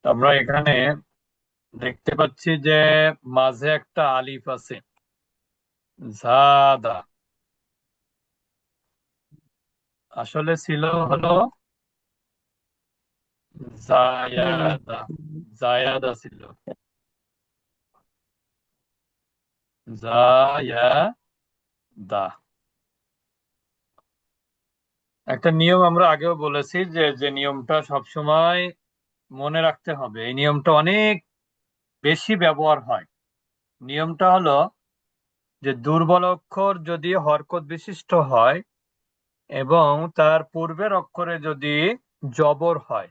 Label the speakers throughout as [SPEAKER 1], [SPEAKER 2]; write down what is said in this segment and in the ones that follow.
[SPEAKER 1] তো আমরা এখানে দেখতে পাচ্ছি যে মাঝে একটা আলিফ আছে, জাদা। আসলে ছিল হলো
[SPEAKER 2] জায়া।
[SPEAKER 1] জায়াদা। জায়াদা ছিল, জায়াদা। একটা নিয়ম আমরা আগেও বলেছি যে যে নিয়মটা সবসময় মনে রাখতে হবে, এই নিয়মটা অনেক বেশি ব্যবহার হয়। নিয়মটা হলো যে দুর্বল অক্ষর যদি হরকত বিশিষ্ট হয় এবং তার পূর্বের অক্ষরে যদি জবর হয়,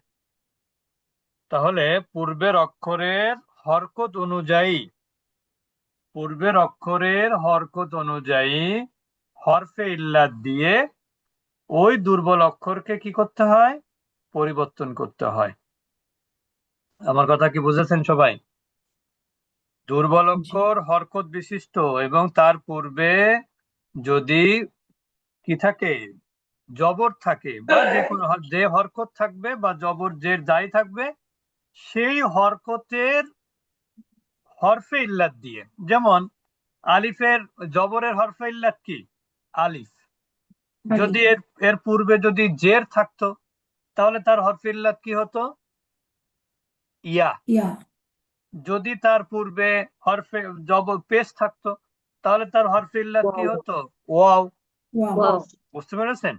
[SPEAKER 1] তাহলে পূর্বের অক্ষরের হরকত অনুযায়ী পূর্বের অক্ষরের হরকত অনুযায়ী হরফে ইল্লাত দিয়ে ওই দুর্বল অক্ষরকে কি করতে হয়? পরিবর্তন করতে হয়। আমার কথা কি বুঝেছেন সবাই? দুর্বল
[SPEAKER 2] জি।
[SPEAKER 1] অক্ষর হরকত বিশিষ্ট এবং তার পূর্বে যদি কি থাকে, জবর থাকে, বা যে কোনো যে হরকত থাকবে বা জবর যে যাই থাকবে, সেই হরকতের হরফে ইল্লাত দিয়ে, যেমন আলিফের জবরের হরফে ইল্লাত কি? আলিফ।
[SPEAKER 2] আলিফ।
[SPEAKER 1] যদি এর এর পূর্বে যদি জের থাকতো, তাহলে তার হরফে ইল্লাত কি হতো? ইয়া।
[SPEAKER 2] ইয়া।
[SPEAKER 1] যদি তার পূর্বে হরফে জবর পেশ থাকতো, তাহলে তার হরফে ইল্লাত কি
[SPEAKER 2] ওয়াও।
[SPEAKER 1] হতো? ওয়াও।
[SPEAKER 2] ওয়াও। ওয়াও।
[SPEAKER 1] বুঝতে পেরেছেন?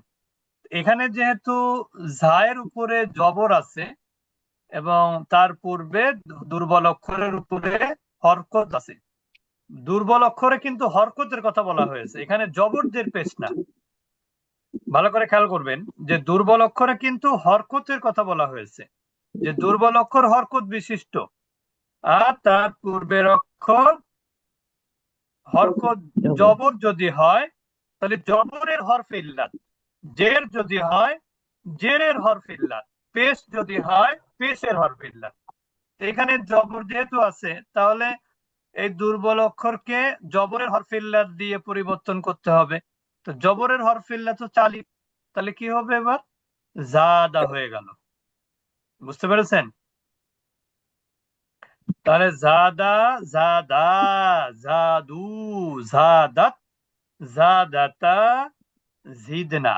[SPEAKER 1] এখানে যেহেতু ঝায়ের উপরে জবর আছে এবং তার পূর্বে দুর্বল অক্ষরের উপরে হরকত আছে, দুর্বল অক্ষরে কিন্তু হরকতের কথা বলা হয়েছে, এখানে জবরদের পেশ না। ভালো করে খেয়াল করবেন যে দুর্বল অক্ষরে কিন্তু হরকতের কথা বলা হয়েছে, যে দুর্বল অক্ষর হরকত বিশিষ্ট, আর তার পূর্বের অক্ষর হরকত
[SPEAKER 2] জবর।
[SPEAKER 1] জবর যদি হয়, তাহলে জবরের হরফে ইল্লাত। জের যদি হয়, জেরের হরফে ইল্লাত। পেশ যদি হয়, পেশের হরফে ইল্লাত। এখানে জবর যেহেতু আছে, তাহলে এই দুর্বল অক্ষরকে জবরের হরফে ইল্লাত দিয়ে পরিবর্তন করতে হবে। তো জবরের হরফে ইল্লাত তো চালিফ, তাহলে কি হবে এবার? জাদা হয়ে গেল। বুঝতে পেরেছেন? তাহলে জাদা, জাদা, জাদু, জাদাত, জাদাতা, জিদনা।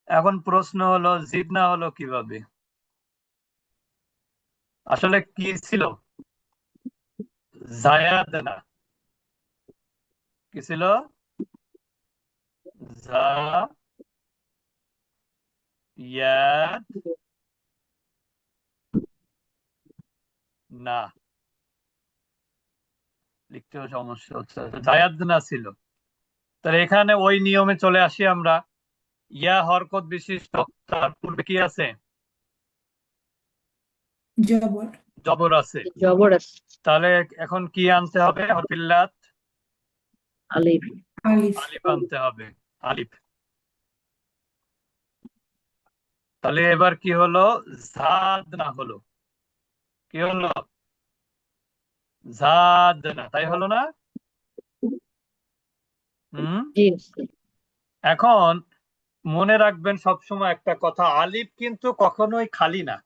[SPEAKER 1] এখন প্রশ্ন হলো জিদনা হলো কিভাবে? আসলে কি ছিল? জায়াদনা। কি ছিল? জায়াদ না। লিখতেও সমস্যা হচ্ছে, জায়াদনা ছিল। তাহলে এখানে ওই নিয়মে চলে আসি আমরা। ইয়া হরকত বিশিষ্ট, তার পূর্বে কি আছে?
[SPEAKER 2] জবর।
[SPEAKER 1] জবর আছে।
[SPEAKER 3] জবর আছে।
[SPEAKER 1] তাহলে এখন কি আনতে হবে? হরফিল্লাত
[SPEAKER 3] আলিফ।
[SPEAKER 2] আলিফ।
[SPEAKER 1] আলিফ আনতে হবে। আলিফ। তাহলে এবার কি হলো? জাদ না হলো? কি হলো? জাদ না, তাই হলো না? হুম।
[SPEAKER 3] জি।
[SPEAKER 1] এখন মনে রাখবেন সবসময় একটা কথা, আলিফ কিন্তু কখনোই খালি না।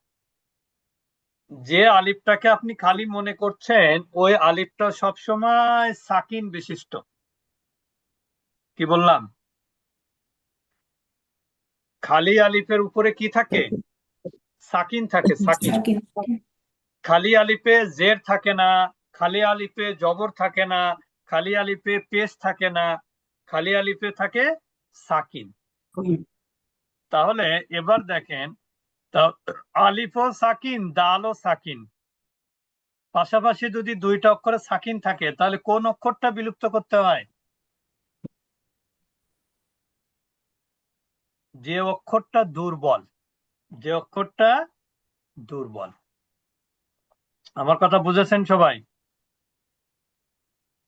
[SPEAKER 1] যে আলিফটাকে আপনি খালি মনে করছেন, ওই আলিফটা সবসময় সাকিন বিশিষ্ট। কি বললাম? খালি আলিফের উপরে কি থাকে? সাকিন থাকে, সাকিন।
[SPEAKER 2] সাকিন।
[SPEAKER 1] খালি আলিফে জের থাকে না, খালি আলিফে জবর থাকে না, খালি আলিফে পেশ থাকে না, খালি আলিফে থাকে সাকিন। তাহলে এবার দেখেন, তা আলিফও সাকিন, দালও সাকিন, পাশাপাশি যদি দুইটা অক্ষরে সাকিন থাকে, তাহলে কোন অক্ষরটা বিলুপ্ত করতে হয়? যে অক্ষরটা দুর্বল। যে অক্ষরটা দুর্বল। আমার কথা বুঝেছেন সবাই?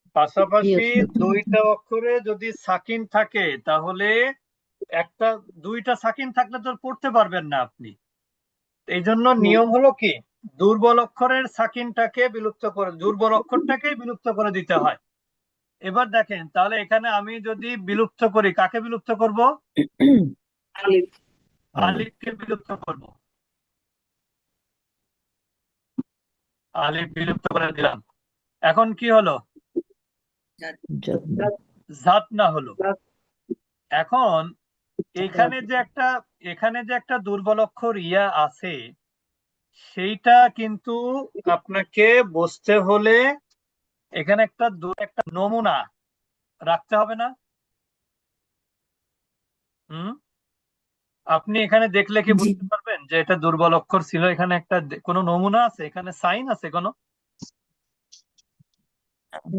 [SPEAKER 3] জি
[SPEAKER 1] পাশাপাশি
[SPEAKER 3] আছে।
[SPEAKER 1] দুইটা অক্ষরে যদি সাকিন থাকে, তাহলে একটা দুইটা সাকিন থাকলে তো পড়তে পারবেন না আপনি। এই জন্য নিয়ম হলো কি, দুর্বল অক্ষরের সাকিনটাকে বিলুপ্ত করে, দুর্বল অক্ষরটাকে বিলুপ্ত করে দিতে হয়। এবার দেখেন, তাহলে এখানে আমি যদি বিলুপ্ত করি, কাকে বিলুপ্ত করব?
[SPEAKER 3] আলিফ।
[SPEAKER 1] আলিফকে বিলুপ্ত করব। আলিফ বিলুপ্ত করে দিলাম। এখন কি হলো?
[SPEAKER 3] জাত।
[SPEAKER 1] জাত না হলো। এখন এখানে যে একটা দুর্বল অক্ষর ইয়া আছে, সেইটা কিন্তু আপনাকে বুঝতে হলে এখানে একটা নমুনা রাখতে হবে না? হুম, আপনি এখানে দেখলে কি
[SPEAKER 2] জি
[SPEAKER 1] বুঝতে পারবেন যে এটা দুর্বল অক্ষর ছিল? এখানে কোনো নমুনা আছে, এখানে সাইন আছে কোনো?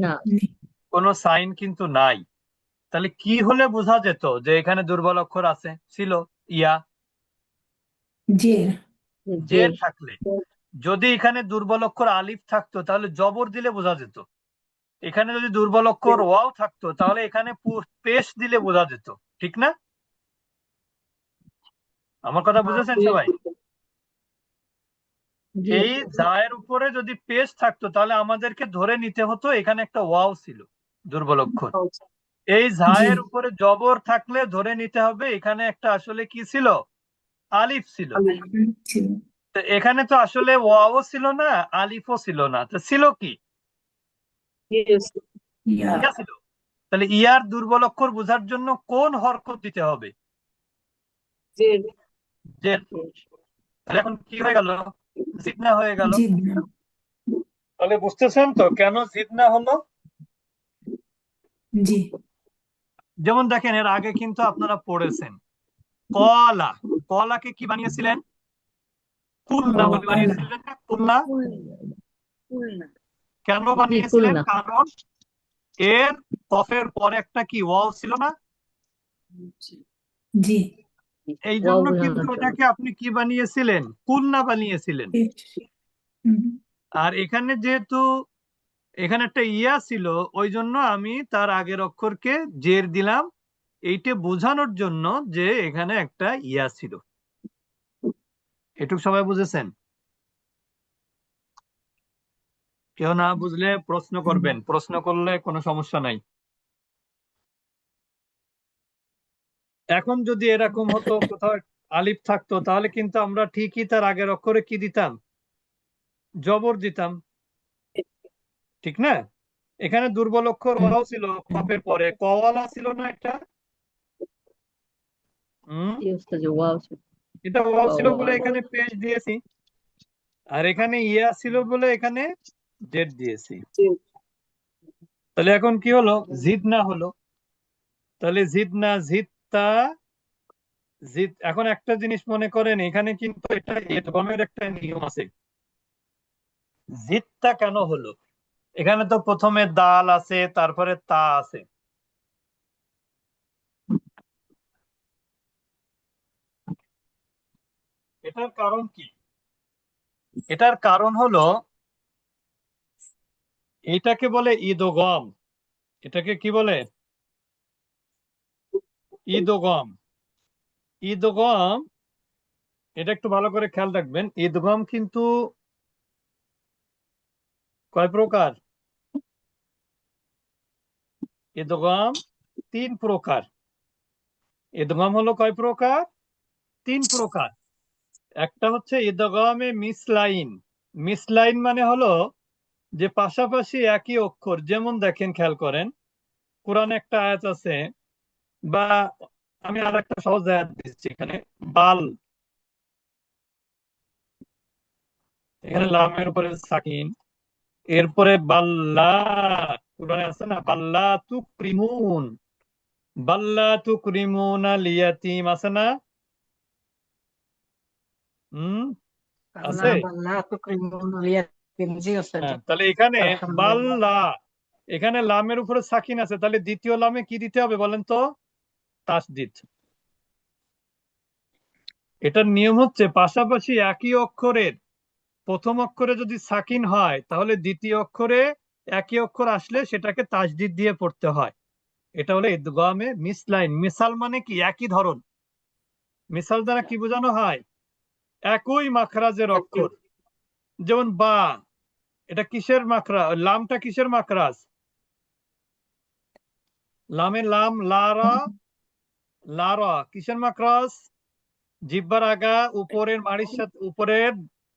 [SPEAKER 3] না।
[SPEAKER 2] নেই।
[SPEAKER 1] কোনো সাইন কিন্তু নাই। তাহলে কি হলে বোঝা যেত যে এখানে দুর্বল অক্ষর আছে? ছিল ইয়া,
[SPEAKER 2] জের
[SPEAKER 1] জের
[SPEAKER 3] জের।
[SPEAKER 1] থাকলে। যদি এখানে দুর্বল অক্ষর আলিফ থাকতো তাহলে জবর দিলে বোঝা যেত। এখানে যদি দুর্বল অক্ষর ওয়াও থাকতো তাহলে এখানে পেশ দিলে বোঝা যেত। ঠিক না? আমার কথা বুঝেছেন সবাই?
[SPEAKER 3] জি।
[SPEAKER 1] এই জায়ের উপরে যদি পেশ থাকতো তাহলে আমাদেরকে ধরে নিতে হতো এখানে একটা ওয়াও ছিল, দুর্বল অক্ষর। এই
[SPEAKER 2] জি
[SPEAKER 1] জায়ের উপরে জবর থাকলে ধরে নিতে হবে এখানে একটা আসলে কি ছিল? আলিফ ছিল।
[SPEAKER 2] ছিল
[SPEAKER 1] তো এখানে তো আসলে ওয়াও ছিল না, আলিফও ছিল না, তো ছিল কি?
[SPEAKER 2] ইয়া
[SPEAKER 1] ইয়া ছিল। তাহলে ইয়ার দুর্বল অক্ষর বোঝার জন্য কোন হরকত দিতে হবে?
[SPEAKER 3] জের।
[SPEAKER 1] জের। তাহলে এখন কি হয়ে গেল? জিদনা হয়ে গেল।
[SPEAKER 2] জিদ না
[SPEAKER 1] তাহলে বুঝতেছেন তো কেন জিদনা হলো?
[SPEAKER 2] জি
[SPEAKER 1] যেমন দেখেন, এর আগে কিন্তু আপনারা পড়েছেন কলা। কলাকে কি বানিয়েছিলেন? কুলনা বলে
[SPEAKER 2] কলা
[SPEAKER 1] বানিয়েছিলেন না? কুলনা। কেন
[SPEAKER 3] জি
[SPEAKER 1] বানিয়েছিলেন?
[SPEAKER 3] খুলনা।
[SPEAKER 1] কারণ এর কফের পরে একটা কি ওয়াও ছিল না?
[SPEAKER 2] জি
[SPEAKER 1] এই
[SPEAKER 3] ওয়াও
[SPEAKER 1] জন্য কিন্তু
[SPEAKER 3] বোঝানোর জন্য।
[SPEAKER 1] এটাকে আপনি কি বানিয়েছিলেন? কুলনা বানিয়েছিলেন।
[SPEAKER 2] পেশ হুম,
[SPEAKER 1] আর এখানে যেহেতু এখানে একটা ইয়া ছিল, ওই জন্য আমি তার আগের অক্ষরকে জের দিলাম, এইটা বোঝানোর জন্য যে এখানে একটা ইয়া ছিল। এটুকু সবাই বুঝেছেন? কেউ না বুঝলে প্রশ্ন
[SPEAKER 2] হুম,
[SPEAKER 1] করবেন, প্রশ্ন করলে কোনো সমস্যা নাই। এখন যদি এরকম হতো কোথাও আলিফ থাকতো তাহলে কিন্তু আমরা ঠিকই তার আগের অক্ষরে কি দিতাম? জবর দিতাম। ঠিক না? এখানে দুর্বল অক্ষর
[SPEAKER 2] হুম,
[SPEAKER 1] ওয়াও ছিল কফের পরে, কওয়ালা ছিল না একটা? হুম,
[SPEAKER 3] জি ওস্তাদ, ওয়াও ছিল।
[SPEAKER 1] এটা ওয়াও ছিল
[SPEAKER 3] ওয়াও
[SPEAKER 1] বলে এখানে পেশ দিয়েছি, আর এখানে ইয়া ছিল বলে এখানে জেড দিয়েছি। তাহলে এখন কি হলো? জিদ না হলো। তাহলে জিদ না জিদতা। জিদ, এখন একটা জিনিস মনে করেন, এখানে কিন্তু এটা ইদগমের একটা নিয়ম আছে। জিদটা কেন হলো? এখানে তো প্রথমে দাল আছে, তারপরে তা আছে। এটার কারণ কি? এটার কারণ হলো, এটাকে বলে ঈদগম। এটাকে কি বলে? ঈদগম। ঈদগম, এটা একটু ভালো করে খেয়াল রাখবেন। ঈদগম কিন্তু কয় প্রকার? ঈদগম তিন প্রকার। ঈদগম হলো কয় প্রকার? তিন প্রকার। একটা হচ্ছে ঈদগমে মিসলাইন। মিসলাইন মানে হলো যে পাশাপাশি একই অক্ষর, যেমন দেখেন খেয়াল করেন, কোরআনে একটা আয়াত আছে, বা আমি আর একটা সহজ আয়াত দিচ্ছি এখানে। বাল, এখানে লামের উপরে সাকিন, এরপরে বাল্লা, কোরআনে আছে না বাল্লা তুকরিমুন, বাল্লা তুকরিমুন আল ইয়াতীম, আছে না? হুম, আছে। হ্যাঁ, তাহলে এখানে বাল্লা, এখানে লামের উপরে সাকিন আছে, তাহলে দ্বিতীয় লামে কি দিতে হবে বলেন তো? তাসদিদ। এটার নিয়ম হচ্ছে পাশাপাশি একই অক্ষরের প্রথম অক্ষরে যদি সাকিন হয় তাহলে দ্বিতীয় অক্ষরে একই অক্ষর আসলে সেটাকে তাসদিদ দিয়ে পড়তে হয়। এটা হলো ইদগামে মিসলাইন। মিসাল মানে কি? একই ধরন। মিসাল দ্বারা কি বোঝানো হয়? একই মাখরাজের অক্ষর। যেমন বা, এটা কিসের মাখরা? লামটা কিসের মাখরাজ? লামে লাম লারা, লারা কিসের মাখরাজ? জিহ্বার আগা উপরের মাড়ির সাথে, উপরের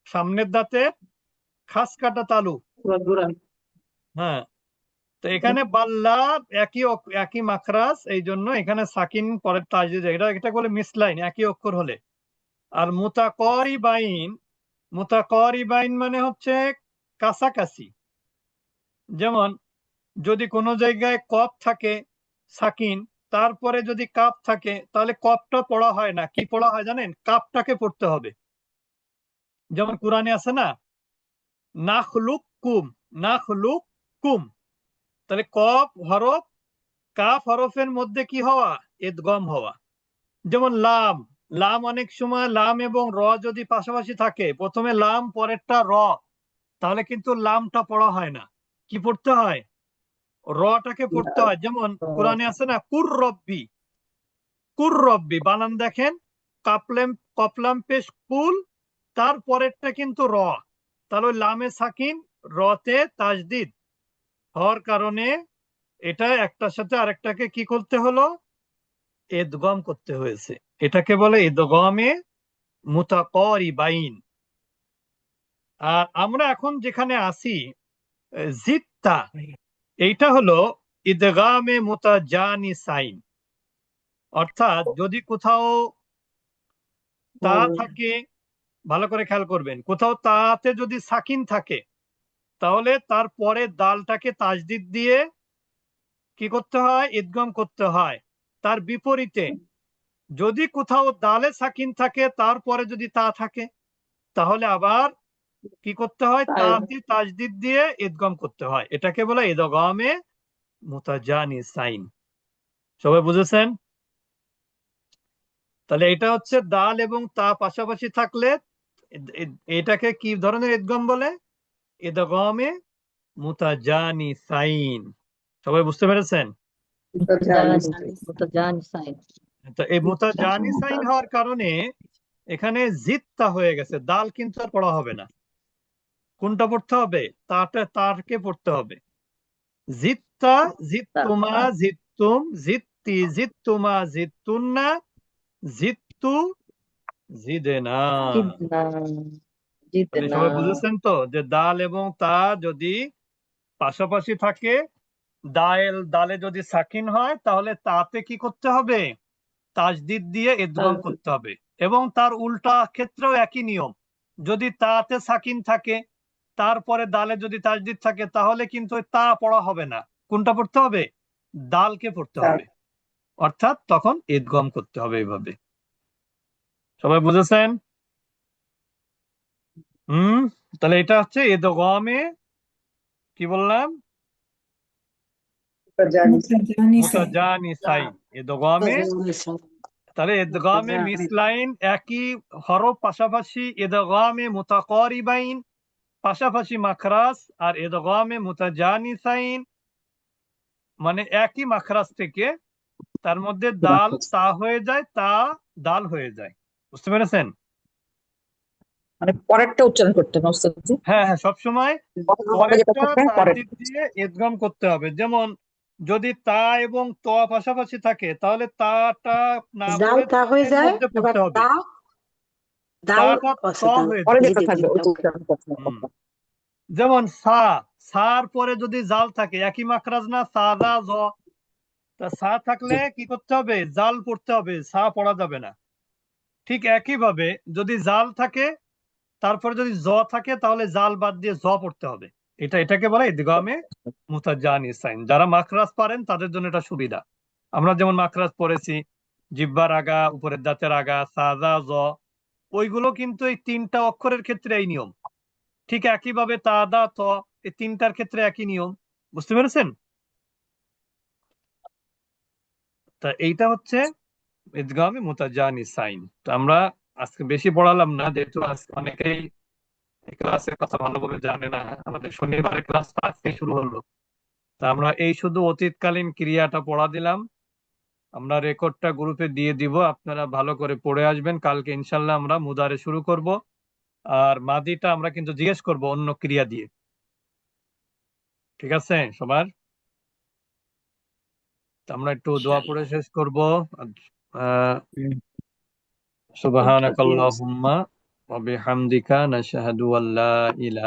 [SPEAKER 1] সামনের দাঁতে খাস কাটা তালু। হ্যাঁ, তো এখানে বাল্লা একই মাখরাজ, এই জন্য এখানে সাকিন পরের তাজদিদ, এটা বলে মিসলাইন, একই অক্ষর হলে। আর মুতাকরিবাইন মানে হচ্ছে কাছাকাছি। যেমন যদি কোনো জায়গায় কফ থাকে সাকিন, তারপরে যদি কাপ থাকে, তাহলে কফটা পড়া হয় না, কি পড়া হয় জানেন? কাপটাকে পড়তে হবে। যেমন কোরআনে আছে না, নাখলুকুম, নাখলুকুম, তাহলে কফ হরফ, কাফ হরফের মধ্যে কি হওয়া? ইদগম হওয়া। যেমন লাম, লাম অনেক সময় লাম এবং র যদি পাশাপাশি থাকে, প্রথমে লাম পরেরটা র, তাহলে কিন্তু লামটা পড়া হয় না, কি পড়তে হয়? রটাকে পড়তে হয়। যেমন কোরআনে আছে না, কুর রব্বি, বানান দেখেন, কপলাম পেশ কুল, তার পরেরটা কিন্তু র, তাহলে ওই লামে সাকিন রতে তাজদিদ হওয়ার কারণে এটা একটার সাথে আরেকটাকে কি করতে হলো? ইদগম করতে হয়েছে। এটাকে বলে ইদগমে মুতাকরিবাইন। আর আমরা এখন যেখানে আছি, জিত্তা, এইটা হলো ইদগামে মুতাজানিসাইন। অর্থাৎ যদি কোথাও তা থাকে, ভালো করে খেয়াল করবেন, কোথাও তাতে যদি সাকিন থাকে, তাহলে তার পরে দালটাকে তাজদিদ দিয়ে কি করতে হয়? ইদগম করতে হয়। তার বিপরীতে যদি কোথাও দালে সাকিন থাকে, তারপরে যদি তা থাকে, তাহলে আবার কি করতে হয়? তাতে তাজদিদ দিয়ে ইদগম করতে হয়। এটাকে বলে ইদগামে মুতাজানিসাইন। সবাই বুঝেছেন? তাহলে এটা হচ্ছে দাল এবং তা পাশাপাশি থাকলে এটাকে কি ধরনের ইদগম বলে? ইদগামে মুতাজানিসাইন। সবাই বুঝতে পেরেছেন?
[SPEAKER 3] মুতাজানিসাইন।
[SPEAKER 1] তো এই মুতাজানিসাইন হওয়ার কারণে এখানে জিত্তা হয়ে গেছে, দাল কিন্তু আর পড়া হবে না। কোনটা পড়তে হবে? তারকে পড়তে হবে। জিত্তা, জিত্তুমা, জিত্তুম, জিত্তি, জিত্তুমা, জিত্তুন্না, জিত্তু, জিদেনা।
[SPEAKER 3] জিদনা,
[SPEAKER 1] তাহলে
[SPEAKER 3] জিদনা।
[SPEAKER 1] সবাই বুঝেছেন তো, যে দাল এবং তা যদি পাশাপাশি থাকে, দালে যদি সাকিন হয়, তাহলে তাতে কি করতে হবে? তাজদিদ দিয়ে ইদগম করতে হবে। এবং তার উল্টা ক্ষেত্রেও একই নিয়ম, যদি তাতে সাকিন থাকে, তারপরে দালে যদি তাজদিদ থাকে, তাহলে কিন্তু ওই তা পড়া হবে না। কোনটা পড়তে হবে? দালকে পড়তে হবে, অর্থাৎ তখন ইদগম করতে হবে এইভাবে। সবাই বুঝেছেন? তাহলে এটা হচ্ছে ইদগমে, কি বললাম? মুতাজানিসাইন, ইদগমে। তাহলে ইদগামে মিসলাইন, একই হরফ পাশাপাশি, ইদগামে মুতাকরিবাইন পাশাপাশি মাখরাজ, আর ইদগামে মুতাজানিসাইন মানে একই মাখরাজ থেকে তার মধ্যে দাল তা হয়ে যায়, তা দাল হয়ে যায়। বুঝতে পেরেছেন?
[SPEAKER 4] মানে পরেরটা উচ্চারণ করতে হবে ওস্তাদ জি।
[SPEAKER 1] হ্যাঁ হ্যাঁ, সবসময়
[SPEAKER 4] যেটা
[SPEAKER 1] পরেরটা
[SPEAKER 4] থাকবে পরের
[SPEAKER 1] তাজদিদ দিয়ে ইদগাম করতে হবে। যেমন যদি তা এবং ত পাশাপাশি থাকে, তাহলে তাটা না
[SPEAKER 5] দাল
[SPEAKER 1] পড়ে
[SPEAKER 5] তা হয়ে
[SPEAKER 1] এর
[SPEAKER 5] যায়,
[SPEAKER 1] মধ্যে
[SPEAKER 5] এবার
[SPEAKER 1] পড়তে হবে,
[SPEAKER 5] দাল
[SPEAKER 1] তাটা ত
[SPEAKER 5] দাল
[SPEAKER 1] হয়ে
[SPEAKER 4] পরে
[SPEAKER 1] যায়।
[SPEAKER 4] যেটা থাকবে ওইটা উচ্চারণ করতে হবে।
[SPEAKER 1] হুম। যেমন সার পরে যদি জাল থাকে, একই মাখরাজ না, সা দা জ, তা সা থাকলে কি করতে হবে? জাল পড়তে হবে, সা পড়া যাবে না। ঠিক একই ভাবে যদি জাল থাকে, তারপরে যদি জ থাকে, তাহলে জাল বাদ দিয়ে জ পড়তে হবে। এটাকে বলে ইদগামে মুতাজানিসাইন। যারা মাখরাজ পারেন তাদের জন্য এটা সুবিধা। আমরা যেমন মাখরাজ পড়েছি, জিহ্বার আগা, উপরের দাঁতের আগা, সা দা জ, ওইগুলো কিন্তু এই তিনটা অক্ষরের ক্ষেত্রে এই নিয়ম। ঠিক একইভাবে তা দা ত, এই তিনটার ক্ষেত্রে একই নিয়ম। বুঝতে পেরেছেন? তা এইটা হচ্ছে ইদগামে মুতাজানিসাইন। তো আমরা আজকে বেশি পড়ালাম না, যেহেতু আজকে অনেকেই এই ক্লাসের কথা ভালোভাবে জানে না। আমাদের শনিবারে ক্লাস আজকে শুরু হলো, তা আমরা এই শুধু অতীতকালীন ক্রিয়াটা পড়া দিলাম। আমরা রেকর্ডটা গ্রুপে দিয়ে দিব, আপনারা ভালো করে পড়ে আসবেন। কালকে ইনশাল্লাহ আমরা মুদারে শুরু করব। আর মাদিটা আমরা কিন্তু জিজ্ঞেস করব অন্য ক্রিয়া দিয়ে। ঠিক আছে সবার? তো আমরা একটু দোয়া পড়ে শেষ করব। সুবহানাকাল্লাহুম্মা ওয়া বিহামদিকা নাশহাদু আল্লা ইলাহা